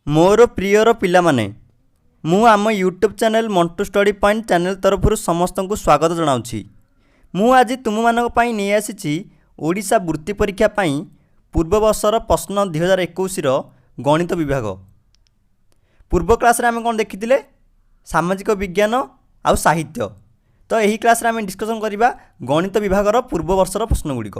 मोर prior पिला माने मु आम YouTube channel Mantu study point channel तरफ समस्त को स्वागत जनाऊँगी। मु आज तुम मानक पई नहीं आसी ओडिशा वृत्ति परीक्षा पई पूर्व वर्षर प्रश्न 2021 गणित विभाग। पूर्व क्लास रे आम कौन देखी सामाजिक विज्ञान आउ साहित्य। तो यही क्लास रे आम डिस्कसन करबा गणित विभागर पूर्व वर्षर प्रश्न गुड़िक।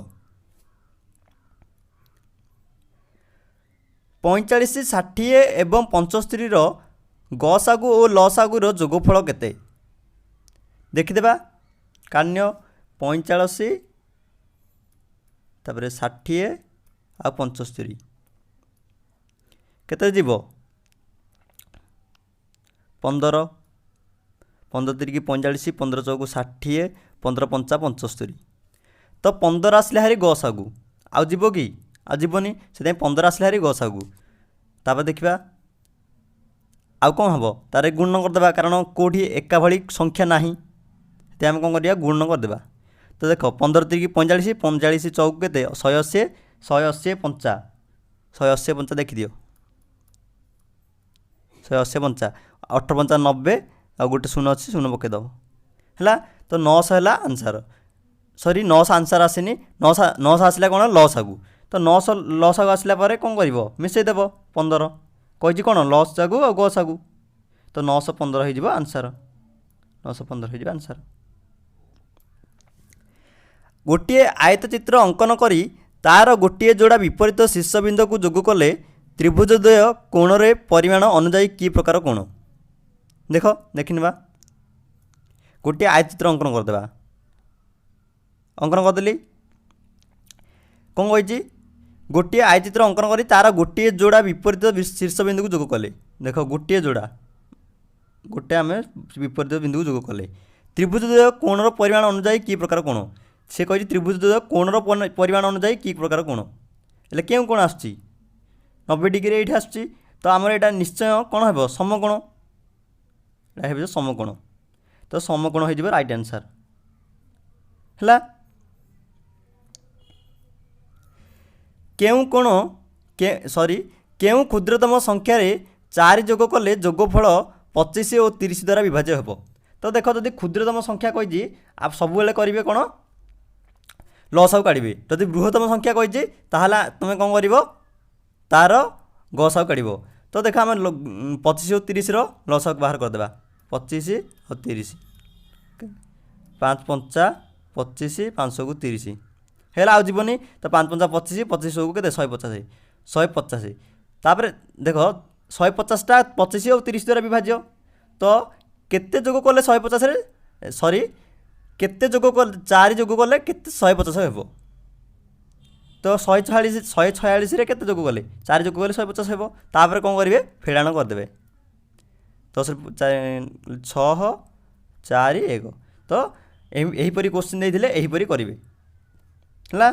45 60 एवं 75 गसागु और लसागुर जोगफल केते देखिदेबा। कान्य 45 तापर 60 आ 75 केते जीवो 15 15 3 45 15 चौक 60 15 5 75। तो 15 आसले हारी गसागु आउ जीवो कि आ जीवनी से 15 आसले हारी गसागु। तापर देखिबा आउ कौन हम तार गुणन करदे कारण कौटी एका भली संख्या ना ते आम कौन कर गुणन करदे। तो देख 15 3 45 45 चौक के 180 180 5 180 5 देखिदियो 180 5 18 5 90 आ गोटे 0 अच्छी 0 पकईदेव है। तो 900 है आंसर। सरी 900 आंसर आसनी 900 आसला कौन लस आगु। तो 900 लस आगु आसला कौन कर मिसईदेव 15 कही कौन लस आगु और गस आगु। तो 915 हो आंसर 915 हो आंसर। गोटे आयत चित्र अंकन करी तार गोटे जोड़ा विपरीत शीर्षबिंदु को जोग कले त्रिभुजद्वय कोणरे परिमाण अनुजाई कि प्रकार कोण देख देखिनिबा। गोटे आयत चित्र अंकन करदेबा अंकन करदेली कौन कही गोटे आयत चित्र अंकन करी तार गोटे जोड़ा विपरीत शीर्षबिंदु को जोग कले। देख गोटे जोड़ा गोटे आम विपरीत बिंदु को जोग कले त्रिभुजद्वय कोणर परिमाण अनुजाई कि प्रकार कोण से कही त्रिभुजद्वय कोणर परिमाण अनुजाई कि प्रकार कोण हेले क्यों कोण आसुची 90 डिग्री ये आसुची। तो आमर यहाँ निश्चय कौन हो समकोण यहाँ समकोण। तो समकोण हो राइट आंसर है। केउ कोण सॉरी केउ क्षुद्रतम संख्यार 4 जोग कले जोगफल 25 और 30 द्वारा विभाज्य हे। तो देख जदि क्षुद्रतम संख्या कही आप सब करेंगे कौन लसागु काढ़े। जदि बृहत्तम संख्या कही तुम्हें कौन कर तार गसागु काढ़। तो देख आम 25 और 30 लसागु बाहर करदे 25 और 30 5 5 25 5 को 30 है आज जीवनी। तो 5 5 25 25 को 150 150 तापर देख 150टा 25 और 30 द्वारा विभाज्य। तो केते जोग कले 150 सॉरी केते जोग कले 4 जोग कले केते 150 हे। तो 146 रे केते जोग कले 4 जोग कले 150 हे। तापर कौन करेंगे फेड़ाण करदे 10 6 4 1। तो यहीपरी क्वेश्चन देते यहीपरी करेंगे है।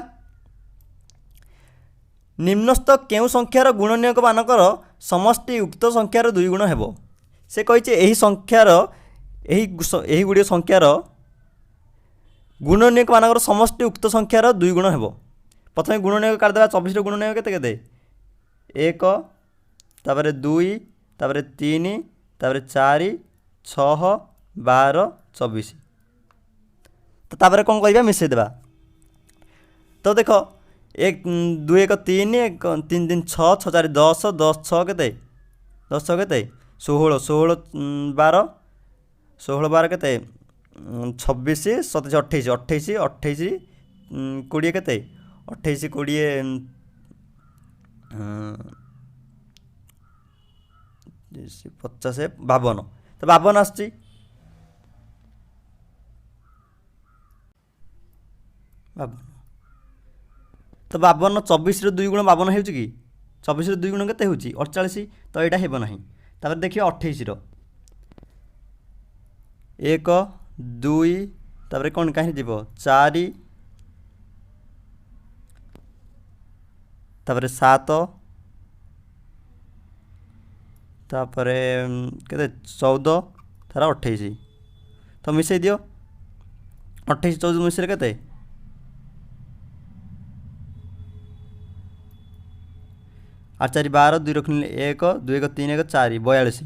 निम्नस्थ केउ संख्यार गुणनीयक मानकर समष्टि उक्त संख्यार 2 गुण हेब। से कही यही संख्यार यही गुड़िया संख्यार गुणनीयक मानकर समष्टि उक्त संख्यार 2 गुण हेब। प्रथम गुणनीयक काटदेवा 24 गुणनीयक केते केते 1 तापर 2 तापर 3 तापर 4 6 12 24। तो तापर कौन करवा मिसईदेवा। तो देख 1 2 1 3 1 3 3 6 6 4 10 10 6 के 10 6 के 16 16 12 16 12 के 26 27 28 28 28 20 के 28 20 50 52। तो 52 आसची। तो 52 24 2 गुण 52 हो कि 24 2 गुण के 48। तो यहाँ हेब ना। तापर देखिए 28 1 2 तापर कौन कहीं जीव 4 तापर 7 तापर के 14 तार 28। तो मिसई दियो 28 14 मिसले के 8 4 12 2 ରଖିଲେ 1 2 1 3 1 4 42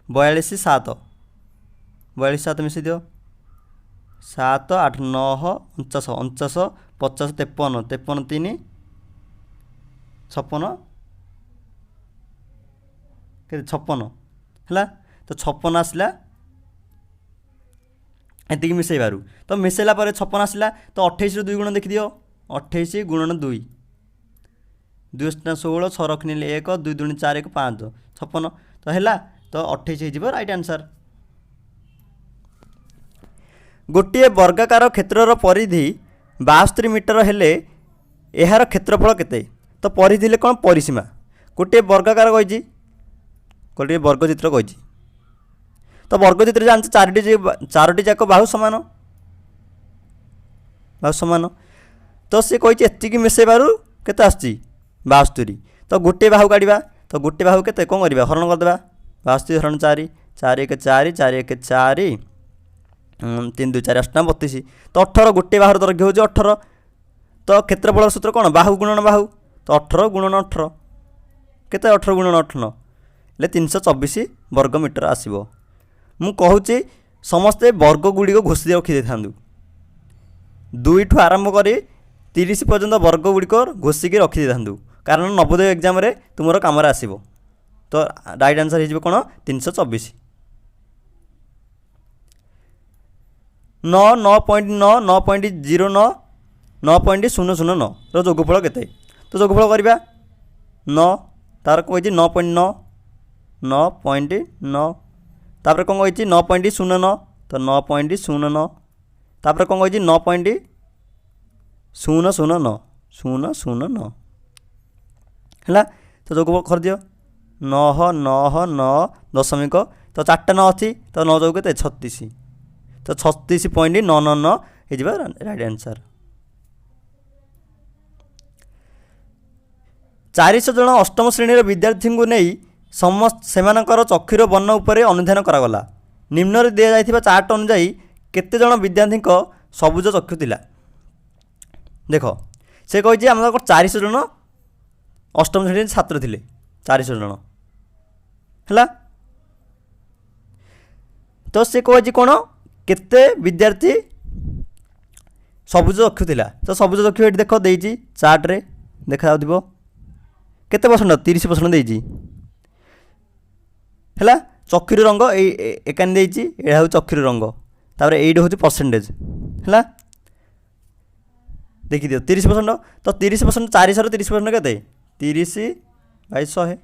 42 7 42 7 ମିଶେଇ ଦିଅ 7 8 9 49 49 50 53 53 3 56 କେତେ 56 ହେଲା। ତ 56 ଆସିଲା ଏତିକି ମିଶେଇବାରୁ। ତ ମିଶେଇଲା ପରେ 56 ଆସିଲା ତ 28 ରୁ 2 ଗୁଣ ଦେଖିଦିଅ 28 ଗୁଣନ 2 2 16 6 ରଖିନେଲେ 1 2 2 4 1 5 56 ତ ହେଲା। ତ 28 ହେଇଯିବ ରାଇଟ୍ ଆନ୍ସର୍। ଗୋଟିଏ ବର୍ଗାକାର କ୍ଷେତ୍ରର ପରିଧି 72 ମିଟର ହେଲେ ଏହାର କ୍ଷେତ୍ରଫଳ କେତେ? ତ ପରିଧି ହେଲେ କ'ଣ ପରିସୀମା। ଗୋଟିଏ ବର୍ଗାକାର କହିଛି ଗୋଟିଏ ବର୍ଗଚିତ୍ର କହିଛି ତ ବର୍ଗଚିତ୍ର ଜାଣିଛ ଚାରୋଟି ଯାକ ବାହୁ ସମାନ ତ ସେ କହିଛି ଏତିକି ମିଶେଇବାରୁ କେତେ ଆସୁଛି 72। ତ ଗୋଟିଏ ବାହୁ କାଢ଼ିବା ତ ଗୋଟିଏ ବାହୁ କେତେ କ'ଣ କରିବା ହରଣ କରିଦେବା 72 ହରଣ 4 4 1 4 4 1 4 3 2 4 8 32 ତ 18 ଗୋଟିଏ ବାହୁର ଦୈର୍ଘ୍ୟ ହେଉଛି 18। ତ କ୍ଷେତ୍ରଫଳର ସୂତ୍ର କ'ଣ ବାହୁ ଗୁଣନ ବାହୁ ତ 18 ଗୁଣନ 18 କେତେ 18 ଗୁଣନ 18 ହେଲେ 324 ବର୍ଗ ମିଟର ଆସିବ। ମୁଁ କହୁଛି ସମସ୍ତେ ବର୍ଗ ଗୁଡ଼ିକ ଘୋଷି ରଖିଦେଇଥାନ୍ତୁ 2 ଠୁ ଆରମ୍ଭ କରି 30 ପର୍ଯ୍ୟନ୍ତ ବର୍ଗ ଗୁଡ଼ିକ ଘୋଷିକି ରଖିଦେଇଥାନ୍ତୁ କାରଣ ନବୋଦୟ ଏକ୍ଜାମରେ ତୁମର କାମରେ ଆସିବ। ତ ରାଇଟ୍ ଆନ୍ସର୍ ହେଇଯିବ କ'ଣ 324। 9 9.9 9.09 9.009 ର ଯୋଗଫଳ କେତେ? ତ ଯୋଗଫଳ କରିବା 9 ତାର କହିଛି 9.9 9.9 ତାପରେ କ'ଣ କହିଛି 9.09 ତ 9.09 ତାପରେ କ'ଣ କହିଛି 9.009 009 ହେଲା। ତ ଯୋଗ କରିଦିଅ 9 9 9 ଦଶମିକ ତ 4ଟା 9 ଅଛି ତ 9 ଯୋଗ କେତେ 36 ତ 36.999 ହେଇଯିବ ରାଇଟ୍ ଆନ୍ସର୍। 400 ଜଣ ଅଷ୍ଟମ ଶ୍ରେଣୀର ବିଦ୍ୟାର୍ଥୀଙ୍କୁ ନେଇ ସେମାନଙ୍କର ଚକ୍ଷୁର ବର୍ଣ୍ଣ ଉପରେ ଅନୁଧ୍ୟାନ କରାଗଲା। ନିମ୍ନରେ ଦିଆଯାଇଥିବା ଚାର୍ଟ ଅନୁଯାୟୀ କେତେ ଜଣ ବିଦ୍ୟାର୍ଥୀଙ୍କ ସବୁଜ ଚକ୍ଷୁ ଥିଲା? ଦେଖ ସେ କହିଛି ଆମର 400 ଜଣ ଅଷ୍ଟମ ଶ୍ରେଣୀର ଛାତ୍ର ଥିଲେ 400 ଜଣ ହେଲା। ତ ସେ କହିଛି କ'ଣ କେତେ ବିଦ୍ୟାର୍ଥୀ ସବୁଜ ଚକ୍ଷୁ ଥିଲା। ତ ସବୁଜ ଚକ୍ଷୁ ଏଠି ଦେଖ ଦେଇଛି ଚାର୍ଟରେ ଦେଖାଯାଉଥିବ କେତେ ପରସେଣ୍ଟ 30% ଦେଇଛି ହେଲା। ଚକ୍ଷୁର ରଙ୍ଗ ଏକାନି ଦେଇଛି ଏଇଟା ହେଉଛି ଚକ୍ଷୁର ରଙ୍ଗ ତାପରେ ଏଇଟା ହେଉଛି ପରସେଣ୍ଟେଜ୍ ହେଲା ଦେଖିଦିଅ 30%। ତ 30% 400 30% କେତେ 30/100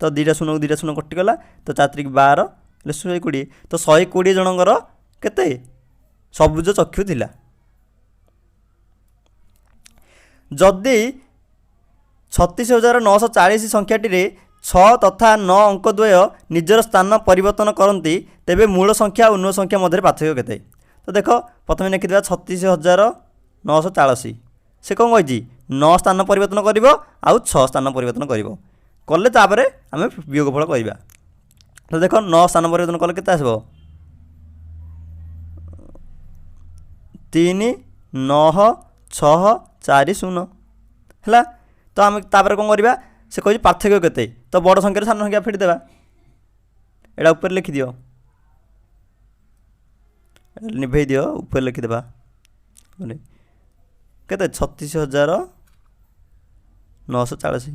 ତ 2ଟା ଶୂନକୁ 2ଟା ଶୂନ କଟିଗଲା ତ 4 12 ହେଲେ 120 ତ 120 ଜଣଙ୍କର କେତେ ସବୁଜ ଚକ୍ଷୁ ଥିଲା। ଯଦି 36,940 ସଂଖ୍ୟାଟିରେ 6 ତଥା 9 ଅଙ୍କ ଦ୍ୱୟ ନିଜର ସ୍ଥାନ ପରିବର୍ତ୍ତନ କରନ୍ତି ତେବେ ମୂଳ ସଂଖ୍ୟା ଓ ନୂଆ ସଂଖ୍ୟା ମଧ୍ୟରେ ପାର୍ଥକ୍ୟ କେତେ? ତ ଦେଖ ପ୍ରଥମେ ଲେଖିଦେବା 36,940 ସେ କ'ଣ କହିଛି 9 ସ୍ଥାନ ପରିବର୍ତ୍ତନ କରିବ ଆଉ 6 ସ୍ଥାନ ପରିବର୍ତ୍ତନ କରିବ କଲେ ତାପରେ ଆମେ ବିୟୋଗଫଳ କରିବା। ତ ଦେଖ 9 ସ୍ଥାନ ପରିବର୍ତ୍ତନ କଲେ କେତେ ଆସିବ 3 9 6 4 0 ହେଲା। ତ ଆମେ ତାପରେ କ'ଣ କରିବା ସେ କହିଛି ପାର୍ଥକ୍ୟ କେତେ ତ ବଡ଼ ସଂଖ୍ୟାରେ ସାନ ସଂଖ୍ୟା ଫେଡ଼ିଦେବା ଏଇଟା ଉପରେ ଲେଖିଦିଅ ନିଭେଇ ଦିଅ ଉପରେ ଲେଖିଦେବା କେତେ 36,940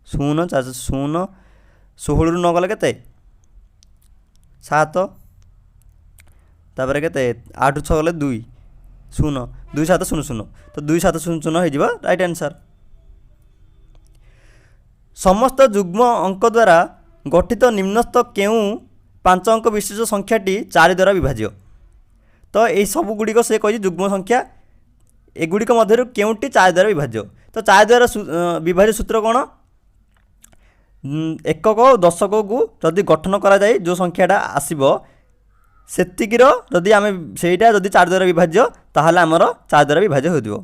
0 16ରୁ 9 ଗଲେ କେତେ 7 ତାପରେ କେତେ 8ରୁ 6 ଗଲେ 2 0 2 7 0 0 ତ 2 7 0 0 ହେଇଯିବ ରାଇଟ୍ ଆନ୍ସର୍। ସମସ୍ତ ଯୁଗ୍ମ ଅଙ୍କ ଦ୍ୱାରା ଗଠିତ ନିମ୍ନସ୍ଥ କେଉଁ 5 ଅଙ୍କ ବିଶିଷ୍ଟ ସଂଖ୍ୟାଟି 4 ଦ୍ୱାରା ବିଭାଜ୍ୟ? ତ এই ସବୁଗୁଡ଼ିକ ସେ କହିଛି ଯୁଗ୍ମ ସଂଖ୍ୟା ଏଗୁଡ଼ିକ ମଧ୍ୟରୁ କେଉଁଟି 4 ଦ୍ୱାରା ବିଭାଜ୍ୟ? ତ 4 ଦ୍ୱାରା ବିଭାଜ୍ୟ ସୂତ୍ର କ'ଣ ଏକକ ଓ ଦଶକକୁ ଯଦି ଗଠନ କରାଯାଏ ଯେଉଁ ସଂଖ୍ୟାଟା ଆସିବ ସେତିକିର ଯଦି ଆମେ ସେଇଟା ଯଦି 4 ଦ୍ୱାରା ବିଭାଜ୍ୟ ତାହେଲେ ଆମର 4 ଦ୍ୱାରା ବିଭାଜ୍ୟ ହେଉଥିବ।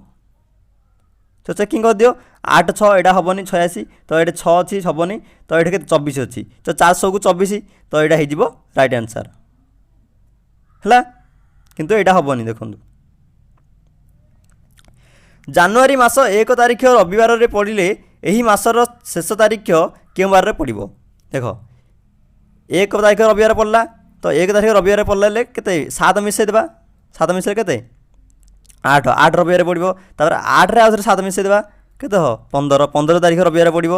ତ ଚେକିଂ କରିଦିଅ 8 6 ଏଇଟା ହେବନି 86 ତ ଏଇଟା 6 ଅଛି ହେବନି ତ ଏଇଟା କେତେ 24 ଅଛି ତ 400କୁ 24 ତ ଏଇଟା ହେଇଯିବ ରାଇଟ୍ ଆନ୍ସର୍ ହେଲା କିନ୍ତୁ ଏଇଟା ହେବନି। ଦେଖନ୍ତୁ ଜାନୁଆରୀ ମାସ 1 ତାରିଖ ରବିବାରରେ ପଡ଼ିଲେ ଏହି ମାସର ଶେଷ ତାରିଖ କେଉଁ ବାରରେ ପଡ଼ିବ? ଦେଖ 1 ତାରିଖ ରବିବାର ପଡ଼ିଲା, ତ 1 ତାରିଖ ରବିବାର ପଡ଼ିଲେ କେତେ 7 ମିଶାଇଦେବା, 7 ମିଶାଇଲେ କେତେ 8, 8 ରବିବାର ପଡ଼ିବ। ତାପରେ 8ରେ ଆଉ ଥରେ 7 ମିଶାଇଦେବା, କେତେ ହେବ 15, 15 ତାରିଖ ରବିବାର ପଡ଼ିବ।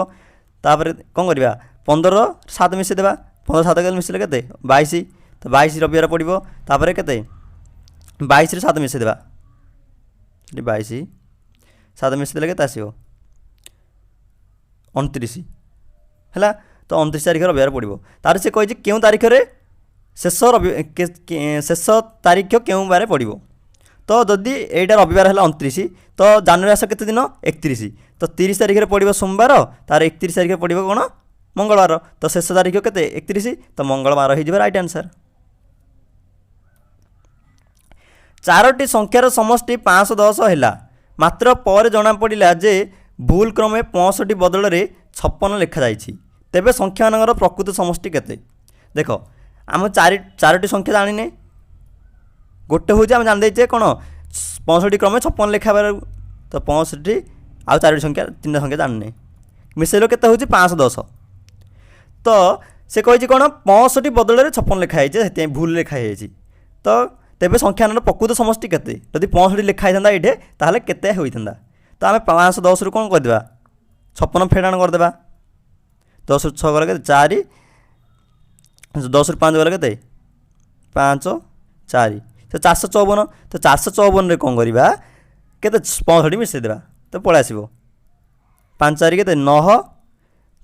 ତାପରେ କ'ଣ କରିବା 15 7 ମିଶାଇଦେବା, 15 7 ମିଶାଇଲେ କେତେ 22, ତ 22 ରବିବାର ପଡ଼ିବ। ତାପରେ କେତେ 22ରେ 7 ମିଶାଇଦେବା, 22 7 ମିଶାଇଦେଲେ କେତେ ଆସିବ 29 ହେଲା। ତ 29 ତାରିଖ ରବିବାର ପଡ଼ିବ। ତାପରେ ସେ କହିଛି କେଉଁ ତାରିଖରେ ଶେଷ ତାରିଖ କେଉଁ ବାରେ ପଡ଼ିବ। ତ ଯଦି ଏଇଟା ରବିବାର ହେଲା 29, ତ ଜାନୁଆରୀ ମାସ କେତେ ଦିନ 31, ତ 30 ତାରିଖରେ ପଡ଼ିବ ସୋମବାର, ତାର 31 ତାରିଖରେ ପଡ଼ିବ କ'ଣ ମଙ୍ଗଳବାର। ତ ଶେଷ ତାରିଖ କେତେ 31, ତ ମଙ୍ଗଳବାର ହେଇଯିବ ରାଇଟ୍ ଆନ୍ସର୍। 4ଟି ସଂଖ୍ୟାର ସମଷ୍ଟି 510 ହେଲା, ମାତ୍ର ପରେ ଜଣାପଡ଼ିଲା ଯେ ଭୁଲ କ୍ରମେ 65 ବଦଳରେ 56 ଲେଖାଯାଇଛି, ତେବେ ସଂଖ୍ୟାମାନଙ୍କର ପ୍ରକୃତ ସମଷ୍ଟି କେତେ? ଦେଖ ଆମେ 4ଟି ସଂଖ୍ୟା ଜାଣିନେ, ଗୋଟେ ହେଉଛି ଆମେ ଜାଣିଦେଇଛେ କ'ଣ 65 କ୍ରମେ 56 ଲେଖାବାର, ତ 65 ଆଉ 4ଟି ସଂଖ୍ୟା 3ଟା ସଂଖ୍ୟା ଜାଣିନେ, ମିଶାଇଲେ କେତେ ହେଉଛି 510। ତ ସେ କହିଛି କ'ଣ 65 ବଦଳରେ 56 ଲେଖା ହେଇଛି, ସେଥିପାଇଁ ଭୁଲ ଲେଖା ହେଇଯାଇଛି। ତ ତେବେ ସଂଖ୍ୟାମାନଙ୍କର ପ୍ରକୃତ ସମଷ୍ଟି କେତେ? ଯଦି 65 ଲେଖା ହେଇଥାନ୍ତା ଏଇଠି ତାହେଲେ କେତେ ହୋଇଥାନ୍ତା? ତ ଆମେ 510ରୁ କ'ଣ କରିଦେବା 56 ଫେଡ଼ାଣ କରିଦେବା, 10ରୁ 6 ଗଲେ କେତେ 4, 10ରୁ 5 ଗଲେ କେତେ 5 4, ତ 454। ତ 454ରେ କ'ଣ କରିବା କେତେ 65 ମିଶାଇଦେବା, ତ ପଳେଇ ଆସିବ 5 4 କେତେ 9,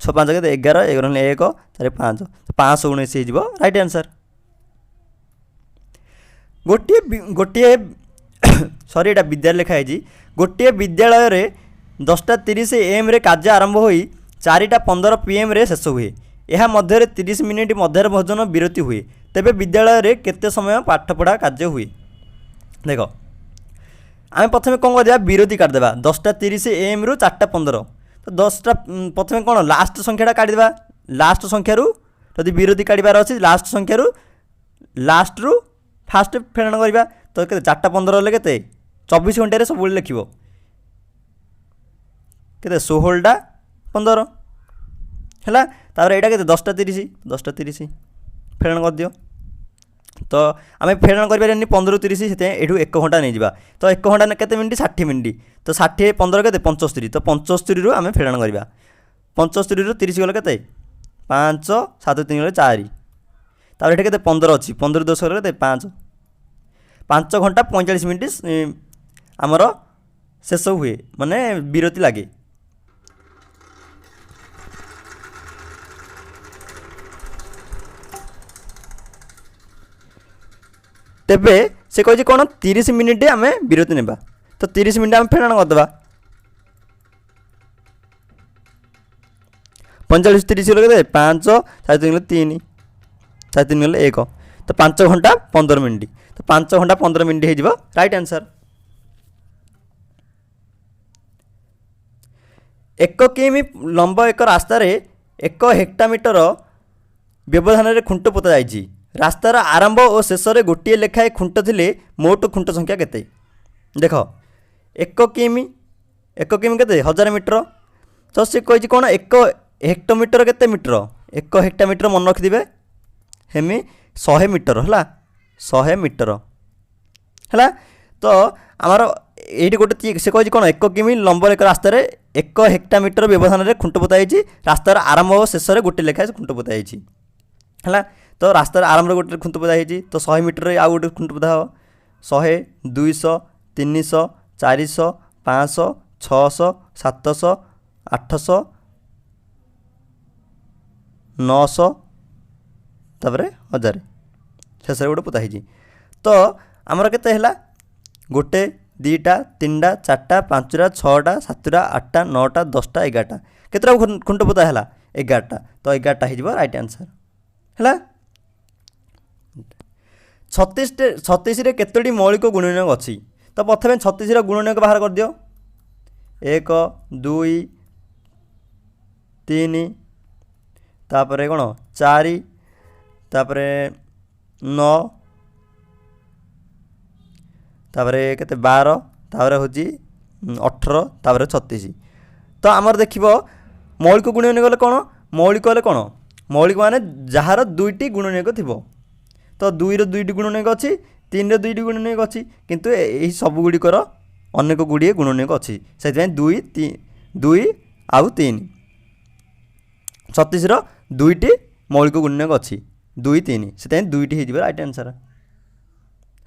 6 5 କେତେ 11, 11 ହେଲେ 1, 4 5, 519 ହେଇଯିବ ରାଇଟ୍ ଆନ୍ସର୍। ଗୋଟିଏ ସରି ଏଇଟା ବିଦ୍ୟାଳୟ ଲେଖା ହେଇଛି, ଗୋଟିଏ ବିଦ୍ୟାଳୟରେ 10:30 AM କାର୍ଯ୍ୟ ଆରମ୍ଭ ହୋଇ 4:15 PM ଶେଷ ହୁଏ, ଏହା ମଧ୍ୟରେ 30 ମିନିଟ୍ ମଧ୍ୟାହ୍ନ ଭୋଜନ ବିରତି ହୁଏ, ତେବେ ବିଦ୍ୟାଳୟରେ କେତେ ସମୟ ପାଠପଢ଼ା କାର୍ଯ୍ୟ ହୁଏ? ଦେଖ ଆମେ ପ୍ରଥମେ କ'ଣ କରିବା ବିରତି କାଟିଦେବା, 10:30 AM ରୁ 4:15, ତ 10ଟା ପ୍ରଥମେ କ'ଣ ଲାଷ୍ଟ ସଂଖ୍ୟାଟା କାଟିଦେବା, ଲାଷ୍ଟ ସଂଖ୍ୟାରୁ ଯଦି ବିରତି କାଟିବାର ଅଛି ଲାଷ୍ଟ ସଂଖ୍ୟାରୁ ଲାଷ୍ଟରୁ ଫାଷ୍ଟ ଫେଡ଼ାଣ କରିବା, ତ କେତେ 4:15 ହେଲେ କେତେ 24 ଘଣ୍ଟାରେ ସବୁବେଳେ ଲେଖିବ, କେତେ 16ଟା 15 ହେଲା। ତାପରେ ଏଇଟା କେତେ 10:30, 10:30 ଫେଡ଼ାଣ କରିଦିଅ। ତ ଆମେ ଫେଡ଼ାଣ କରିପାରିବାନି 15ରୁ 30, ସେଥିପାଇଁ ଏଠୁ 1 ଘଣ୍ଟା ନେଇଯିବା, ତ 1 ଘଣ୍ଟା କେତେ ମିନିଟ୍ 60 ମିନିଟ୍, ତ 60 15 କେତେ 75, ତ 75ରୁ ଆମେ ଫେଡ଼ାଣ କରିବା, 75ରୁ 30 ଗଲେ କେତେ 5 7 3 ଗଲେ 4, ତାପରେ ଏଠି କେତେ 15 ଅଛି, 15ରୁ 10 ଗଲେ କେତେ 5, 5 ଘଣ୍ଟା 45 ମିନିଟ୍ ଆମର ଶେଷ ହୁଏ, ମାନେ ବିରତି ଲାଗେ। ତେବେ ସେ କହିଛି କ'ଣ 30 ମିନିଟ୍ ଆମେ ବିରତି ନେବା, ତ 30 ମିନିଟ୍ ଆମେ ଫେଡ଼ାଣ କରିଦେବା, 45 30 ଗଲେ କେତେ 5 7 3 ଗଲେ 3, 7 3 ଗଲେ 1, ତ 5 ଘଣ୍ଟା 15 ମିନିଟ୍, ତ 5 ଘଣ୍ଟା 15 ମିନିଟ୍ ହେଇଯିବ ରାଇଟ୍ ଆନ୍ସର୍। 1 କିମି ଲମ୍ବ ଏକ ରାସ୍ତାରେ 1 ହେକ୍ଟୋମିଟର ବ୍ୟବଧାନରେ ଖୁଣ୍ଟ ପୋତା ଯାଇଛି, ରାସ୍ତାର ଆରମ୍ଭ ଓ ଶେଷରେ ଗୋଟିଏ ଲେଖାଏଁ ଖୁଣ୍ଟ ଥିଲେ ମୋଟ ଖୁଣ୍ଟ ସଂଖ୍ୟା କେତେ? ଦେଖ 1 କିମି କେତେ 1000 ମିଟର, ତ ସେ କହିଛି କ'ଣ 1 ହେକ୍ଟୋମିଟର କେତେ ମିଟର, 1 ହେକ୍ଟୋମିଟର ମନେ ରଖିଥିବେ ହେମି 100 ମିଟର ହେଲା, 100 ମିଟର ହେଲା। ତ ଆମର এইটি গোটে সে কী কোণ 1 কিমি লম্ব এক রাস্তায় 1 হেক্টোমিটর ব্যবধানের খুঁট পোতা হয়েছি, রাস্তার আরম্ভ ও শেষে গোটে লেখায় খুঁট পোতা হয়েছি হল। তো রাস্তার আরম্ভে গোটে খুঁট পোতা হয়েছি, তো 100 মিটরে আউ গোটে খুঁট পোতা হব 100 200 300 400 500 600 700 800 900 তাপরে 1000 শেষে গোটে পোতা হয়েছি। তো আমার কেতে হল গোটে 2টা 3টা 4টা 5টা 6টা 7টা 8টা 9টা 10টা 11টা কেতটা খুঁট পোতা হল 11টা, তো 11টা হয়ে রাইট आंसर হল। 36 কেতোটি মৌলিক গুণনীয়ক অছি, তো প্রথমে 36 গুণনীয়ক বাহার করে দিও 1 2 3 তাপরে কোণ 4 তাপরে 9 তাপরে কেতে 12 তাপরে হচ্ছে 18 তাপরে 36, तो आमर देखिब मौलिक गुणनीयक गले कौन मौलिक गले कौन मौलिक माने जार दुईटी गुणनीयक थिबो तो 2 रो 2टी गुणनीयक अच्छी 3 रो 2टी गुणनीयक अच्छी किंतु यही सबुगुड़िकर अनेक गुड़िए गुणनीयक अच्छी से 2 आउ 3 36 रो 2टी मौलिक गुणनीयक अच्छी 2 3 से 2टी हो राइट आंसर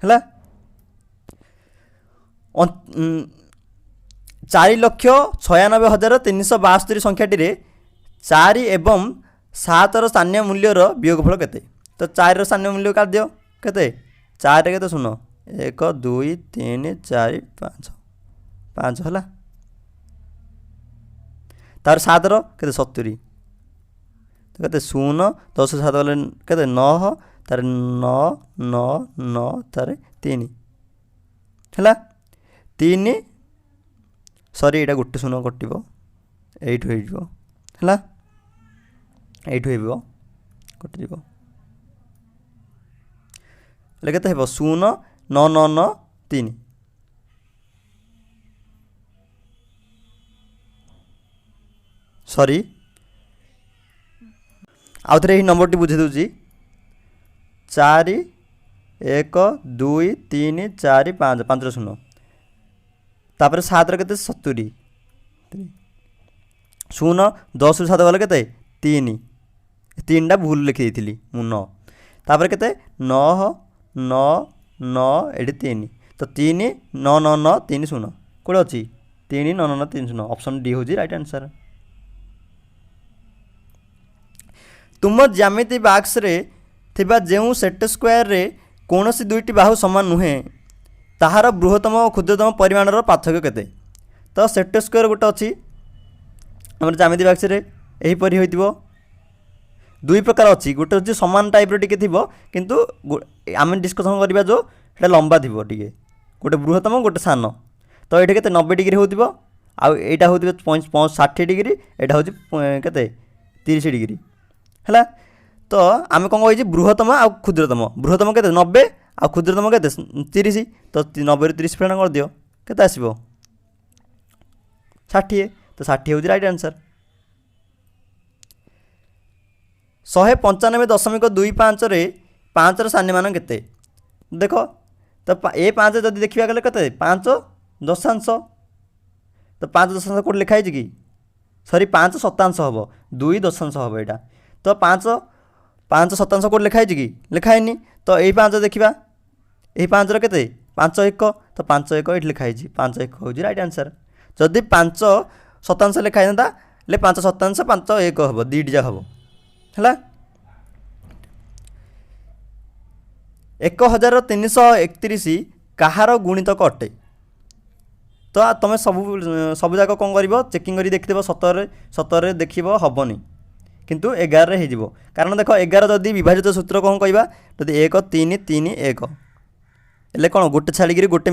है 4,96,372 संख्याटी 4 एवं 7 रो स्थानीय मूल्यर वियोगफल केते तो 4 रो स्थानीय मूल्य काट दियो केते 4 केते सुनो 1 2 3 4 5 5 है तार 7 रो केते 70 तो केते 0 10 7 गले केते 9 तार 9 9 9 तार 3 है 3 सॉरी एटा गोटे 0 कटिबो 8 होइबो है 8 होइबो कटिबो केते हेबो 0 9 9 9 3 सॉरी आउ थे नंबर टी बुझे दूसरी 4 1 2 3 4 5 5 0 तापर 7 केते 70 0 10 रु 7 गले केते 3 3टा भूल लिखी थी मु 9 तापर केते 9 9 9 एटी 3 तो 3 9 9 9 3 0 कोड़े अच्छी 3 9 9 9 3 0 ऑप्शन डी हूँ राइट आंसर तुम ज्यामिति बॉक्स रे थिबा जेउ सेट स्क्वायर रे कौनसी दुईटी बाहु समान नुहे ताहार बृहत्तम और क्षुद्रतम परिमाणर पार्थक्य केते तो सेट स्क्वायर गोटे अच्छी आम ज्यामिति बॉक्स रे एहीपरि होइतिबो दुई प्रकार अच्छी गोटे हूँ सामान टाइप टी किंतु आम डिस्कसन करवा जो है लंबा थी टे गोटे बृहत्तम गोटे सान तो ये के 90 डिग्री हो आईटा हो 60 डिग्री यहाँ हूँ के 30 डिग्री है तो आम कौन कही बृहत्तम आ क्षुद्रतम बृहत्तम के 90 आ क्षुद्रतम के 30 तो 90 रू 30 फेण कर दियो के आसो 60 तो 60 हूँ राइट आंसर 195.25 रे 5 स्थानीय मान केते देख तो ए 5 जब देखा गले के 5 दशांश तो 5 दशांश कौट लिखाई कि सॉरी 5 शतांश हम 2 दशांश हम यहाँ तो 5 शतांश कौट लिखाई कि लिखाई तो यही 5 देखा यही 5 के 5 1 तो 5 1 ये लिखाई 5 1 हूँ राइट आंसर जदि 5 शतांश लिखाई था 5 शतांश 5 1 हम दुईटी जा हम है 1331 कहार गुणितक अटे तो तुम सब जाक कौन कर चेकिंग कर देखिए सतर देख हेनी किंतु 11 हो कारण देख 11 जदि विभाजित सूत्र कौन कहवा जदि 1 3 3 1 एले कौन गोटे छाड़ी गोटे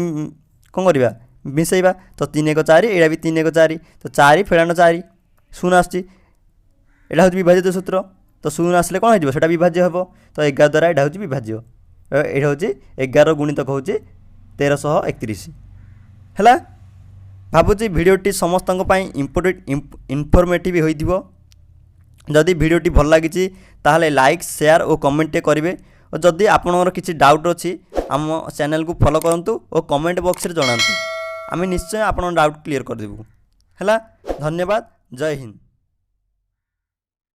कौन करवा मिसेबा तो 3 1 4 एटा भी 3 1 4 तो 4 फेड़ाण 4 शून्य आसची एटा हूँ विभाजित सूत्र तो शून्य आसले कौन हो विभाज्य हम तो 11 द्वारा यहाँ हूँ विभाज्य ये हूँ 11 गुणितक हूँ 1331 है भावुँ भिडटी समस्त इनफर्मेटिव होइथिबो जदि भिडटी भल लगी ताहले लाइक शेयर और कमेंट करेंगे और जदि आपनर किसी डाउट अच्छी आम चैनल को फॉलो करूँ और कमेंट बॉक्स रे जणांतु आम निश्चय आपन डाउट क्लियर करदेबू है धन्यवाद जय हिंद।